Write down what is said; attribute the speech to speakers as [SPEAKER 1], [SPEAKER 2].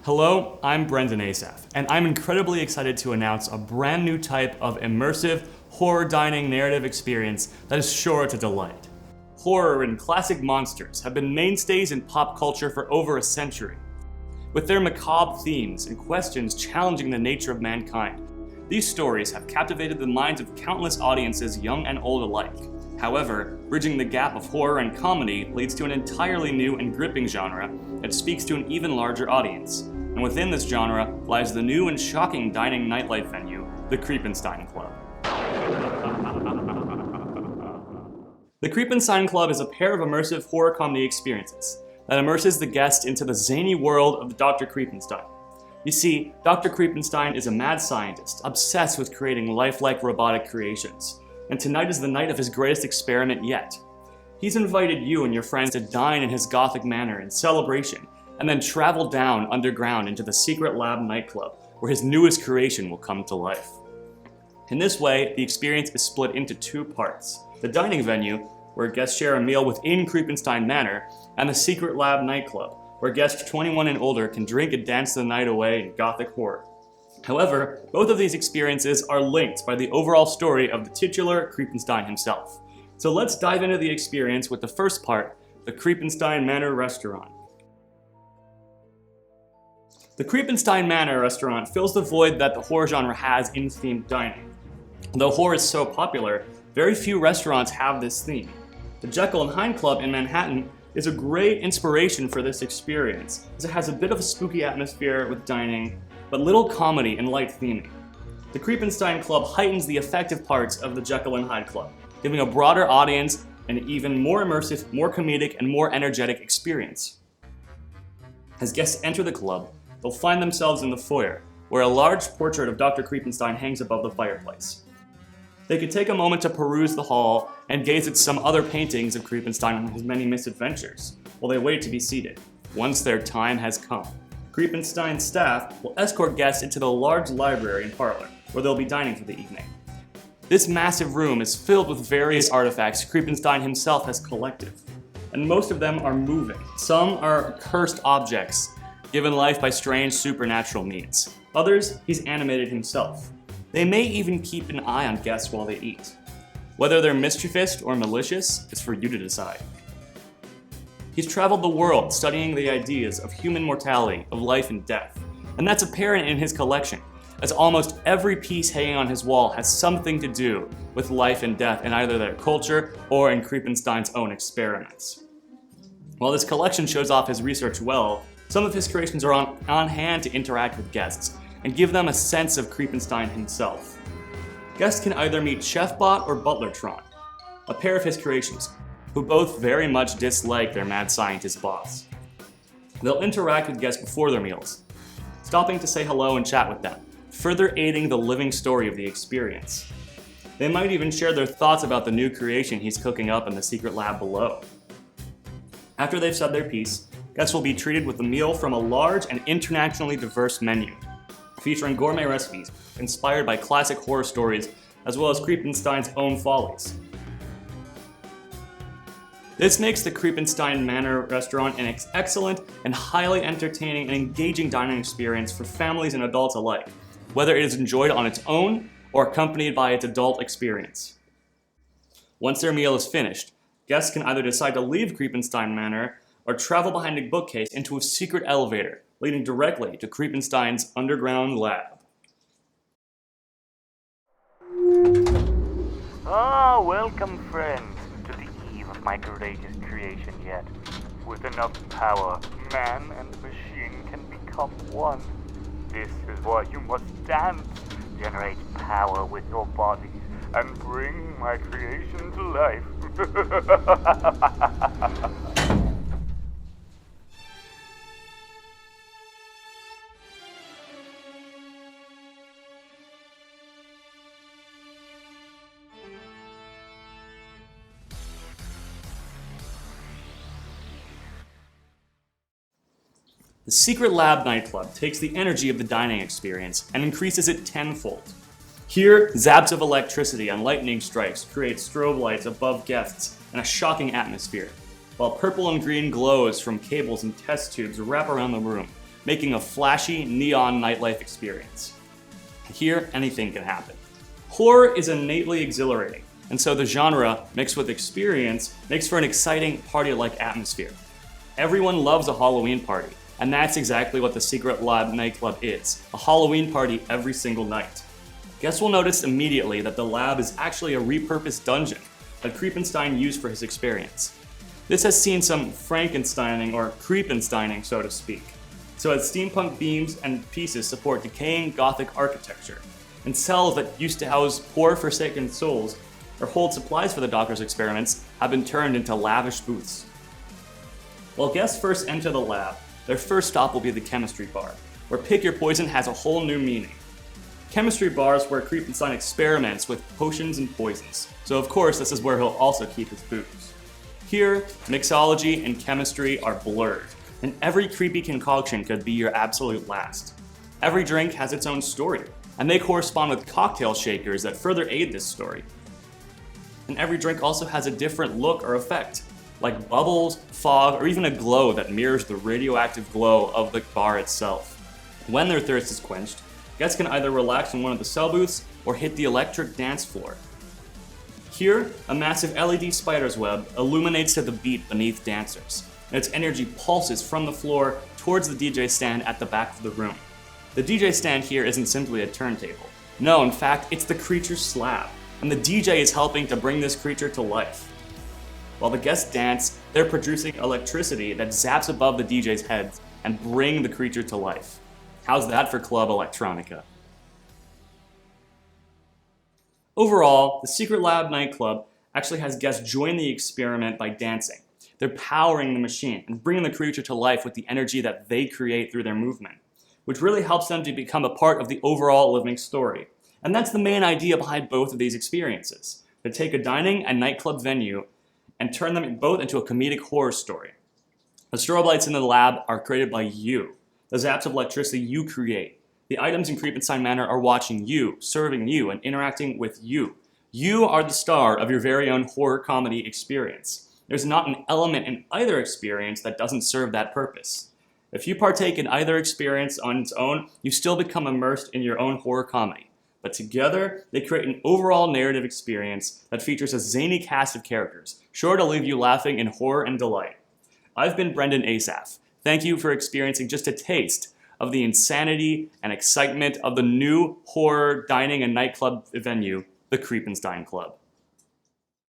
[SPEAKER 1] Hello, I'm Brendan Asaf, and I'm incredibly excited to announce a brand new type of immersive horror dining narrative experience that is sure to delight. Horror and classic monsters have been mainstays in pop culture for over a century. With their macabre themes and questions challenging the nature of mankind, these stories have captivated the minds of countless audiences, young and old alike. However, bridging the gap of horror and comedy leads to an entirely new and gripping genre that speaks to an even larger audience. And within this genre lies the new and shocking dining nightlife venue, the Creepenstein Club. The Creepenstein Club is a pair of immersive horror comedy experiences that immerses the guest into the zany world of Dr. Creepenstein. You see, Dr. Creepenstein is a mad scientist obsessed with creating lifelike robotic creations, and tonight is the night of his greatest experiment yet. He's invited you and your friends to dine in his gothic manor in celebration, and then travel down underground into the secret lab nightclub, where his newest creation will come to life. In this way, the experience is split into two parts: the dining venue, where guests share a meal within Creepenstein Manor, and the secret lab nightclub, where guests 21 and older can drink and dance the night away in gothic horror. However, both of these experiences are linked by the overall story of the titular Creepenstein himself. So let's dive into the experience with the first part, the Creepenstein Manor restaurant. The Creepenstein Manor restaurant fills the void that the horror genre has in themed dining. Though horror is so popular, very few restaurants have this theme. The Jekyll and Hyde Club in Manhattan is a great inspiration for this experience, as it has a bit of a spooky atmosphere with dining, but little comedy and light theming. The Creepenstein Club heightens the effective parts of the Jekyll and Hyde Club, giving a broader audience an even more immersive, more comedic, and more energetic experience. As guests enter the club, they'll find themselves in the foyer, where a large portrait of Dr. Creepenstein hangs above the fireplace. They could take a moment to peruse the hall and gaze at some other paintings of Creepenstein and his many misadventures, while they wait to be seated, once their time has come. Creepenstein's staff will escort guests into the large library and parlor, where they'll be dining for the evening. This massive room is filled with various artifacts Creepenstein himself has collected, and most of them are moving. Some are cursed objects, given life by strange supernatural means. Others, he's animated himself. They may even keep an eye on guests while they eat. Whether they're mischievous or malicious is for you to decide. He's traveled the world studying the ideas of human mortality, of life and death, and that's apparent in his collection, as almost every piece hanging on his wall has something to do with life and death in either their culture or in Creepenstein's own experiments. While this collection shows off his research well, some of his creations are on hand to interact with guests and give them a sense of Creepenstein himself. Guests can either meet Chefbot or Butlertron, a pair of his creations, who both very much dislike their mad scientist boss. They'll interact with guests before their meals, stopping to say hello and chat with them, further aiding the living story of the experience. They might even share their thoughts about the new creation he's cooking up in the secret lab below. After they've said their piece, guests will be treated with a meal from a large and internationally diverse menu, featuring gourmet recipes inspired by classic horror stories as well as Creepenstein's own follies. This makes the Creepenstein Manor restaurant an excellent and highly entertaining and engaging dining experience for families and adults alike, whether it is enjoyed on its own or accompanied by its adult experience. Once their meal is finished, guests can either decide to leave Creepenstein Manor or travel behind a bookcase into a secret elevator leading directly to Creepenstein's underground lab.
[SPEAKER 2] Ah, welcome friends to the eve of my greatest creation yet. With enough power, man and machine can become one. This is why you must dance, generate power with your bodies, and bring my creation to life.
[SPEAKER 1] The Secret Lab nightclub takes the energy of the dining experience and increases it tenfold. Here, zaps of electricity and lightning strikes create strobe lights above guests and a shocking atmosphere, while purple and green glows from cables and test tubes wrap around the room, making a flashy, neon nightlife experience. Here, anything can happen. Horror is innately exhilarating, and so the genre, mixed with experience, makes for an exciting party-like atmosphere. Everyone loves a Halloween party, and that's exactly what the Secret Lab nightclub is, a Halloween party every single night. Guests will notice immediately that the lab is actually a repurposed dungeon that Creepenstein used for his experience. This has seen some Frankensteining or Creepensteining, so to speak. So as steampunk beams and pieces support decaying Gothic architecture, and cells that used to house poor forsaken souls or hold supplies for the doctor's experiments have been turned into lavish booths. While guests first enter the lab, their first stop will be the chemistry bar, where pick your poison has a whole new meaning. Chemistry bar is where Creepenstein experiments with potions and poisons, so of course this is where he'll also keep his booze. Here, mixology and chemistry are blurred, and every creepy concoction could be your absolute last. Every drink has its own story, and they correspond with cocktail shakers that further aid this story. And every drink also has a different look or effect, like bubbles, fog, or even a glow that mirrors the radioactive glow of the bar itself. When their thirst is quenched, guests can either relax in one of the cell booths or hit the electric dance floor. Here, a massive LED spider's web illuminates to the beat beneath dancers, and its energy pulses from the floor towards the DJ stand at the back of the room. The DJ stand here isn't simply a turntable. No, in fact, it's the creature's slab, and the DJ is helping to bring this creature to life. While the guests dance, they're producing electricity that zaps above the DJ's heads and bring the creature to life. How's that for Club Electronica? Overall, the Secret Lab nightclub actually has guests join the experiment by dancing. They're powering the machine and bringing the creature to life with the energy that they create through their movement, which really helps them to become a part of the overall living story. And that's the main idea behind both of these experiences, to take a dining and nightclub venue and turn them both into a comedic horror story. The strobe lights in the lab are created by you. The zaps of electricity you create. The items in Creepenstein Manor are watching you, serving you, and interacting with you. You are the star of your very own horror comedy experience. There's not an element in either experience that doesn't serve that purpose. If you partake in either experience on its own, you still become immersed in your own horror comedy. But together, they create an overall narrative experience that features a zany cast of characters, sure to leave you laughing in horror and delight. I've been Brendan Asaf. Thank you for experiencing just a taste of the insanity and excitement of the new horror dining and nightclub venue, the Creepenstein Club.